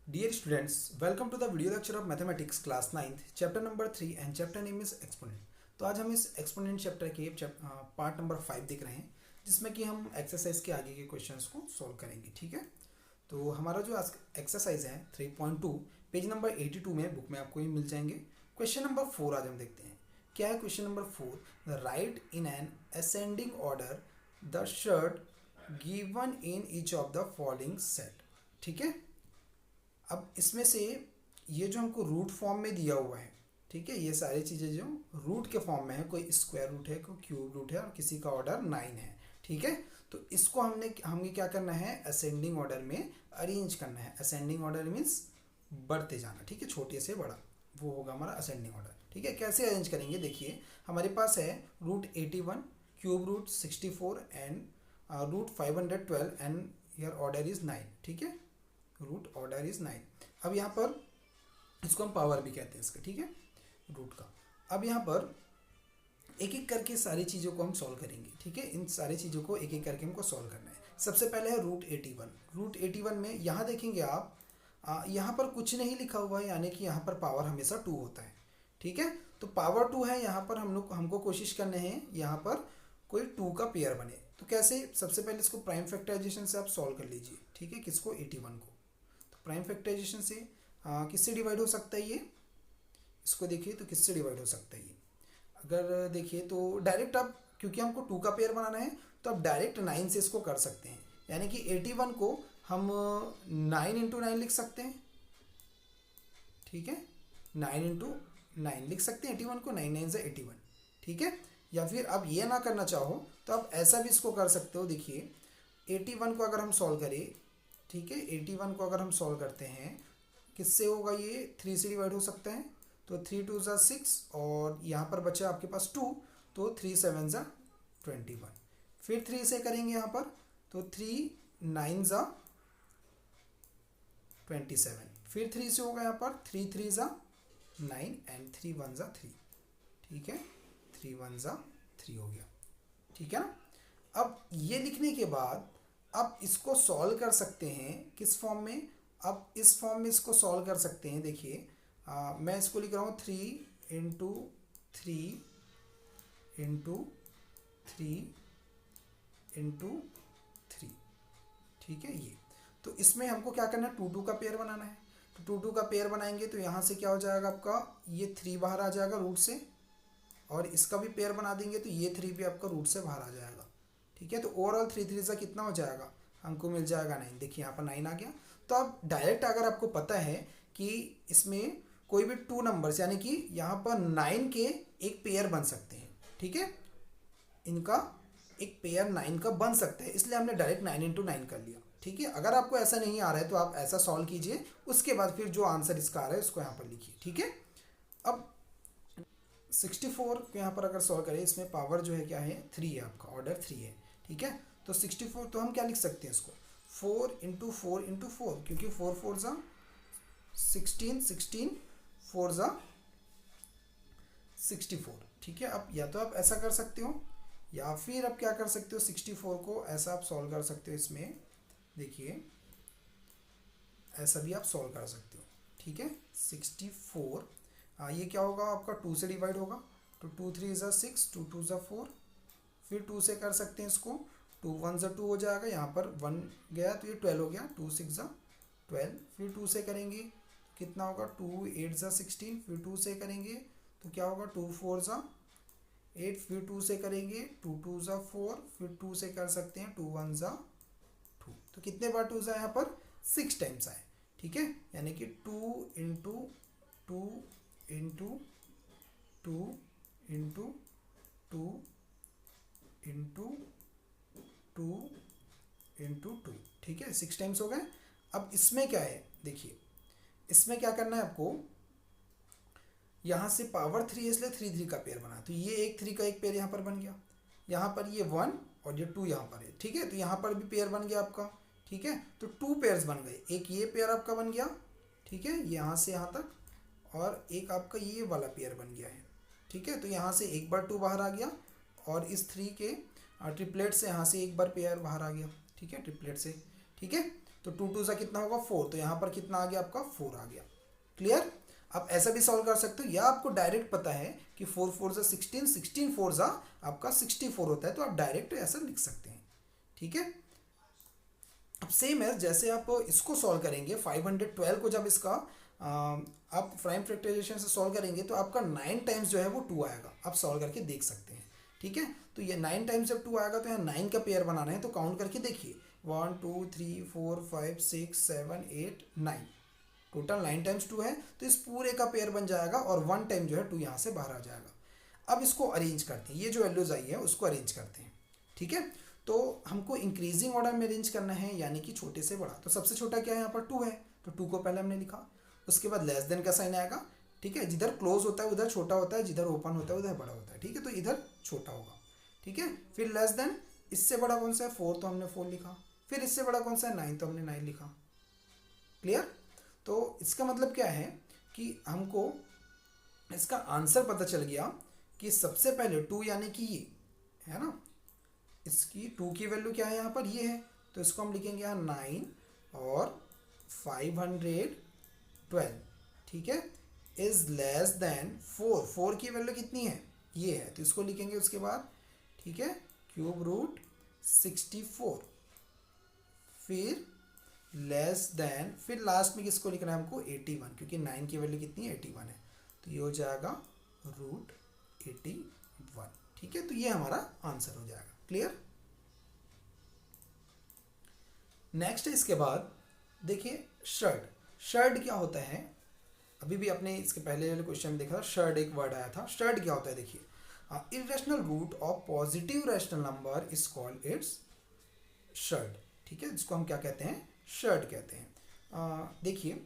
Dear students, welcome to the video lecture of Mathematics class 9th, chapter number 3 and chapter name is Exponent. तो आज हम इस exponent chapter के part number 5 देख रहे हैं जिसमें कि हम एक्सरसाइज के आगे के क्वेश्चंस को सॉल्व करेंगे। ठीक है, तो हमारा जो आज एक्सरसाइज है 3.2 पेज नंबर 82 में बुक में आपको ये मिल जाएंगे। क्वेश्चन नंबर 4 आज हम देखते हैं। क्या है question number 4? The right in an ascending order the shirt given in each of the following set. ठीक है, अब इसमें से ये जो हमको रूट फॉर्म में दिया हुआ है, ठीक है, ये सारी चीज़ें जो रूट के फॉर्म में है, कोई स्क्वायर रूट है, कोई क्यूब रूट है और किसी का ऑर्डर 9 है। ठीक है, तो इसको हमें क्या करना है, असेंडिंग ऑर्डर में अरेंज करना है। असेंडिंग ऑर्डर मीन्स बढ़ते जाना। ठीक है, छोटे से बड़ा वो होगा हमारा असेंडिंग ऑर्डर। ठीक है, कैसे अरेंज करेंगे? देखिए हमारे पास है root 81, cube root 64 and root 512 and your order is 9। ठीक है, रूट ऑर्डर इज 9। अब यहाँ पर इसको हम पावर भी कहते हैं इसका। ठीक है, रूट का। अब यहाँ पर एक एक करके सारी चीज़ों को हम सॉल्व करेंगे। ठीक है, इन सारी चीज़ों को एक एक करके हमको सॉल्व करना है। सबसे पहले है रूट 81। रूट 81 में यहाँ देखेंगे आप, यहाँ पर कुछ नहीं लिखा हुआ है, यानी कि यहाँ पर पावर हमेशा 2 होता है। ठीक है, तो पावर 2 है यहाँ पर, हमको कोशिश करने हैं यहाँ पर कोई 2 का पेयर बने। तो कैसे? सबसे पहले इसको प्राइम फैक्टराइजेशन से आप सॉल्व कर लीजिए। ठीक है, किसको? 81 को। तो प्राइम फैक्टराइजेशन से किससे डिवाइड हो सकता है ये? इसको देखिए तो किससे डिवाइड हो सकता है ये? अगर देखिए तो डायरेक्ट आप, क्योंकि हमको 2 का पेयर बनाना है तो आप डायरेक्ट 9 से इसको कर सकते हैं। यानी कि 81 को हम 9 इंटू 9 लिख सकते हैं। ठीक है, 9 इंटू 9 लिख सकते हैं 81 को, 9 9 से 81। ठीक है, या फिर आप ये ना करना चाहो तो आप ऐसा भी इसको कर सकते हो। देखिए 81 को अगर हम सॉल्व करें, ठीक है, 81 को अगर हम सॉल्व करते हैं किससे होगा? ये 3 से डिवाइड हो सकता है। तो 3 2 ज़ा 6 और यहाँ पर बचा आपके पास 2, तो 3 7 ज़ा 21। फिर 3 से करेंगे यहाँ पर, तो 3 9 ज़ा 27। फिर 3 से होगा यहाँ पर 3 3 ज़ा 9 एंड 3 1 ज़ा 3। ठीक है, 3 1 ज़ा 3 हो गया। ठीक है ना? अब ये लिखने के बाद आप इसको सॉल्व कर सकते हैं किस फॉर्म में? अब इस फॉर्म में इसको सॉल्व कर सकते हैं। देखिए मैं इसको लिख रहा हूँ 3 इंटू 3 इंटू 3 इंटू 3। ठीक है, ये तो इसमें हमको क्या करना है? 2 2 का पेयर बनाना है। तो 2 2 का पेयर बनाएंगे तो यहाँ से क्या हो जाएगा आपका, ये 3 बाहर आ जाएगा रूट से, और इसका भी पेयर बना देंगे तो ये 3 भी आपका रूट से बाहर आ जाएगा। ठीक है, तो ओवरऑल 3 3 से कितना हो जाएगा? हमको मिल जाएगा 9। देखिए यहाँ पर 9 आ गया। तो अब डायरेक्ट अगर आपको पता है कि इसमें कोई भी 2 नंबर्स, यानी कि यहाँ पर 9 के एक पेयर बन सकते हैं। ठीक है, इनका एक पेयर 9 का बन सकता है, इसलिए हमने डायरेक्ट 9 इंटू 9 कर लिया। ठीक है, अगर आपको ऐसा नहीं आ रहा है तो आप ऐसा सॉल्व कीजिए, उसके बाद फिर जो आंसर इसका आ रहा है उसको यहाँ पर लिखिए। ठीक है, अब 64 को यहाँ पर अगर सॉल्व करें, इसमें पावर जो है क्या है? 3 है, आपका ऑर्डर 3 है। ठीक है, तो 64 तो हम क्या लिख सकते हैं इसको? 4 इंटू 4 इंटू 4, क्योंकि 4 4 ज़ा 16, 16 4 ज़ा 64। ठीक है, अब या तो आप ऐसा कर सकते हो या फिर आप क्या कर सकते हो, 64 को ऐसा आप सॉल्व कर सकते हो। इसमें देखिए ऐसा भी आप सॉल्व कर सकते हो। ठीक है, 64 ये क्या होगा आपका? 2 से डिवाइड होगा, तो 2 3 ज़ा 6, 2 2 ज़ा 4। फिर 2 से कर सकते हैं इसको, 2 1 ज़ा 2 हो जाएगा, यहाँ पर 1 गया तो ये 12 हो गया, 2 6 ज़ा 12। फिर 2 से करेंगे कितना होगा? 2 8 ज़ा 16। फिर 2 से करेंगे तो क्या होगा? 2 4 ज़ा 8। फिर 2 से करेंगे 2 2 ज़ा 4। फिर 2 से कर सकते हैं 2 1 ज़ा 2। तो कितने बार 2 ज़ा यहाँ पर? 6 टाइम्स आए। ठीक है, यानी कि 2 into 2 into 2 into 2 into 2 into 2। ठीक है, 6 टाइम्स हो गए। अब इसमें क्या है? देखिए इसमें क्या करना है आपको, यहाँ से पावर 3 है इसलिए 3 3 का पेयर बना, तो ये एक 3 का एक पेयर यहाँ पर बन गया। यहाँ पर ये 1 और ये 2 यहाँ पर है। ठीक है, तो यहाँ पर भी पेयर बन गया आपका। ठीक है, तो 2 पेयर्स बन गए। एक ये पेयर आपका बन गया, ठीक है, यहाँ से यहाँ तक, और एक आपका ये वाला पेयर बन गया है। ठीक है, तो यहाँ से एक बार 2 बाहर आ गया, और इस 3 के ट्रिपलेट से यहाँ से एक बार पेयर बाहर आ गया। ठीक है, ट्रिपलेट से। ठीक है, तो 2 2 सा कितना होगा 4, तो यहाँ पर कितना आ गया आपका 4 आ गया। क्लियर। आप ऐसा भी सॉल्व कर सकते हो, या आपको डायरेक्ट पता है कि 4 4 सा 16, 16 4 सा आपका 64 होता है, तो आप डायरेक्ट ऐसा लिख सकते हैं। ठीक है। अब सेम है, जैसे आप इसको सॉल्व करेंगे 512 को जब इसका आप प्राइम फैक्टराइजेशन से सॉल्व करेंगे तो आपका 9 टाइम्स जो है वो 2 आएगा। आप सॉल्व करके देख सकते हैं। ठीक है। तो ये 9 टाइम्स जब 2 आएगा तो यहाँ 9 का पेयर बनाना है, तो काउंट करके देखिए 1 2 3 4 5 6 7 8 9, टोटल 9 टाइम्स 2 है, तो इस पूरे का पेयर बन जाएगा और 1 टाइम जो है 2 यहाँ से बाहर आ जाएगा। अब इसको अरेंज करते हैं, ये जो वैल्यूज आई है उसको अरेंज करते हैं। ठीक है। तो हमको इंक्रीजिंग ऑर्डर में अरेंज करना है, यानी कि छोटे से बड़ा। तो सबसे छोटा क्या है यहाँ पर 2 है, तो 2 को पहले हमने लिखा। उसके बाद लेस देन का साइन आएगा। ठीक है। जिधर क्लोज होता है उधर छोटा होता है, जिधर ओपन होता है उधर बड़ा होता है। ठीक है। तो इधर छोटा होगा। ठीक है। फिर लेस देन, इससे बड़ा कौन सा है 4, तो हमने 4 लिखा। फिर इससे बड़ा कौन सा है 9, तो हमने 9 लिखा। क्लियर। तो इसका मतलब क्या है कि हमको इसका आंसर पता चल गया कि सबसे पहले 2 यानी कि ये है ना, इसकी 2 की वैल्यू क्या है यहाँ पर ये है, तो इसको हम लिखेंगे यहाँ 9 और 512। ठीक है। इज लेस देन 4, 4 की वैल्यू कितनी है ये है, तो इसको लिखेंगे उसके बाद। ठीक है। क्यूब रूट 64, फिर लेस देन, फिर लास्ट में किसको लिखना है हमको 81, क्योंकि 9 की वैल्यू कितनी है 81 है, तो ये हो जाएगा रूट 81। ठीक है। तो ये हमारा आंसर हो जाएगा। क्लियर। नेक्स्ट इसके बाद देखिए शर्ड। शर्ड क्या होता है, अभी भी अपने इसके पहले वाले क्वेश्चन में देखा था, शर्ड एक वर्ड आया था। शर्ड क्या होता है देखिए, irrational root of positive rational number is called its surd. ठीक है। जिसको हम क्या कहते हैं, शर्ड कहते हैं। देखिए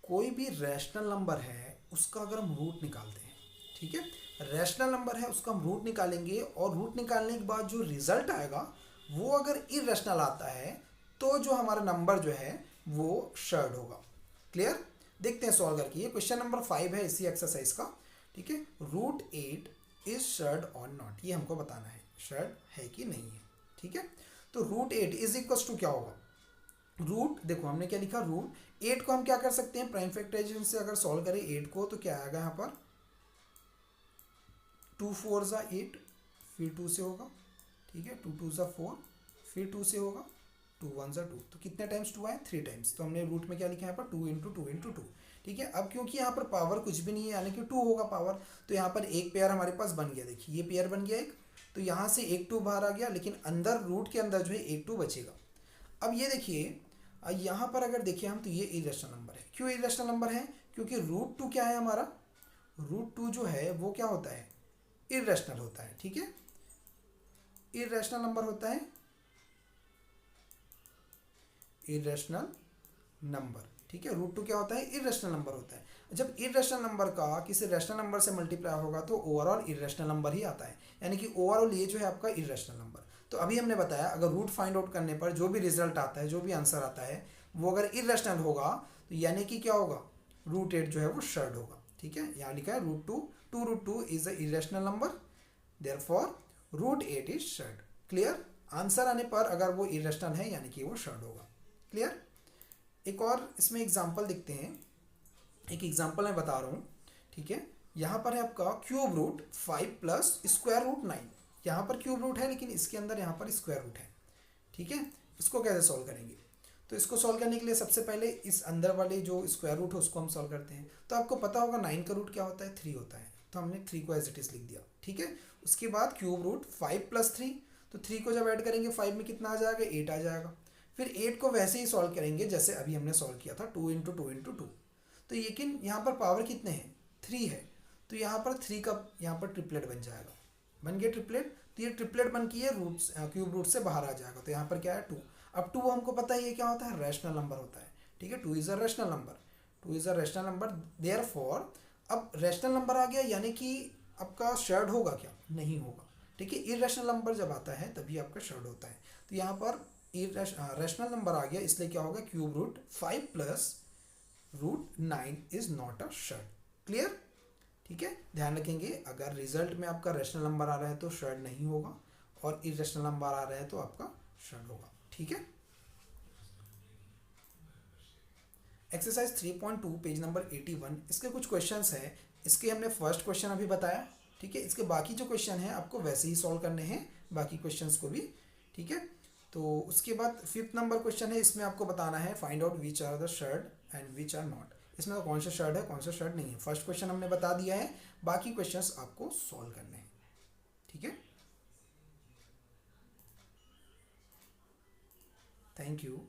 कोई भी रैशनल नंबर है उसका अगर हम रूट निकालते हैं, ठीक है, रैशनल नंबर है उसका हम रूट निकालेंगे, और रूट निकालने के बाद जो रिजल्ट आएगा वो अगर इरेशनल आता है तो जो हमारा नंबर जो है वो शर्ड होगा। क्लियर। देखते हैं सॉल्व करके। ये क्वेश्चन नंबर 5 है इसी एक्सरसाइज का। ठीक है। रूट 8 इज शर्ड और नॉट, ये हमको बताना है शर्ड है कि नहीं है। ठीक है। तो रूट 8 इज इक्वल टू क्या होगा, रूट, देखो हमने क्या लिखा, रूट 8 को हम क्या कर सकते हैं प्राइम फैक्टराइजेशन से अगर सॉल्व करें 8 को, तो क्या आएगा यहाँ पर 2 4 ज़ा 8, फिर 2 से होगा। ठीक है। 2 2 ज़ा 4, फिर 2 से होगा, 2 1 ज़ा 2, तो कितने टाइम्स 2 आए 3 टाइम्स, तो हमने रूट में क्या लिखा है यहाँ पर 2 इंटू 2 इंटू 2। ठीक है। अब क्योंकि यहाँ पर पावर कुछ भी नहीं है यानी कि 2 होगा पावर, तो यहाँ पर एक पेयर हमारे पास बन गया। देखिए ये पेयर बन गया एक, तो यहाँ से एक 2 बाहर आ गया, लेकिन अंदर रूट के अंदर जो है एक 2 बचेगा। अब ये देखिए यहाँ पर अगर देखिए हम, तो ये इरेशनल नंबर है। क्यों इरेशनल नंबर है, क्योंकि रूट 2 क्या है हमारा, रूट 2 जो है वो क्या होता है, इरेशनल होता है। ठीक है। इरेशनल नंबर होता है, इरेशनल नंबर। ठीक है। रूट 2 क्या होता है, इरेशनल नंबर होता है। जब इरेशनल नंबर का किसी रैशनल नंबर से मल्टीप्लाई होगा तो ओवरऑल इरेशनल नंबर ही आता है, यानी कि ओवरऑल ये जो है आपका इरेशनल नंबर। तो अभी हमने बताया अगर रूट फाइंड आउट करने पर जो भी रिजल्ट आता है, जो भी आंसर आता है, वो अगर इरेशनल होगा तो यानी कि क्या होगा, रूट 8 जो है वो शर्ड होगा। ठीक है। यहाँ लिखा है root 2 root 2 is a irrational number, therefore root 8 is surd. Clear. Answer आने पर अगर वो इरेशनल है यानी कि वो शर्ड होगा। क्लियर। एक और इसमें एग्जाम्पल देखते हैं, एक एग्जाम्पल मैं बता रहा हूँ। ठीक है। यहाँ पर है आपका cube root 5 plus square root 9। यहाँ पर क्यूब रूट है लेकिन इसके अंदर यहाँ पर स्क्वायर रूट है। ठीक है। इसको कैसे सॉल्व करेंगे, तो इसको सॉल्व करने के लिए सबसे पहले इस अंदर वाले जो स्क्वायर रूट है उसको हम सॉल्व करते हैं। तो आपको पता होगा 9 का रूट क्या होता है, 3 होता है, तो हमने 3 को एज इट इज लिख दिया। ठीक है। उसके बाद क्यूब रूट 5 प्लस 3, तो 3 को जब ऐड करेंगे 5 में कितना आ जाएगा, 8 आ जाएगा। फिर 8 को वैसे ही सॉल्व करेंगे जैसे अभी हमने सॉल्व किया था, 2 इंटू 2 इंटू 2, तो लेकिन यहाँ पर पावर कितने हैं, 3 है, तो यहाँ पर 3 का यहाँ पर ट्रिपलेट बन जाएगा, बन गया ट्रिपलेट। तो ये ट्रिपलेट बन के ये रूट क्यूब रूट से बाहर आ जाएगा, तो यहाँ पर क्या है 2। अब 2 हमको पता है ये क्या होता है, रैशनल नंबर होता है। ठीक है। 2 is a rational number, 2 is a rational number, therefore अब रैशनल नंबर आ गया यानी कि आपका शर्ड होगा क्या, नहीं होगा। ठीक है। इरेशनल नंबर जब आता है तभी आपका शर्ड होता है। तो यहाँ पर रैशनल नंबर आ गया, इसलिए क्या होगा, cube root 5 plus root 9 is not a surd. Clear. ठीक है। ध्यान रखेंगे अगर रिजल्ट में आपका रैशनल नंबर आ रहा है तो शर्ड नहीं होगा, और इरेशनल नंबर आ रहा है तो आपका शर्ड होगा। ठीक है। एक्सरसाइज 3.2 पेज नंबर 81, इसके कुछ क्वेश्चंस हैं। इसके हमने फर्स्ट क्वेश्चन अभी बताया, ठीक है। इसके बाकी जो क्वेश्चन हैं आपको वैसे ही सॉल्व करने हैं, बाकी क्वेश्चंस को भी, ठीक है। तो उसके बाद 5th नंबर क्वेश्चन है, इसमें आपको बताना है find out which are the surd and which are not. इसमें तो कौन सा शर्ट है कौन सा शर्ट नहीं है, फर्स्ट क्वेश्चन हमने बता दिया है, बाकी क्वेश्चंस आपको सॉल्व करने हैं, ठीक है। Thank you.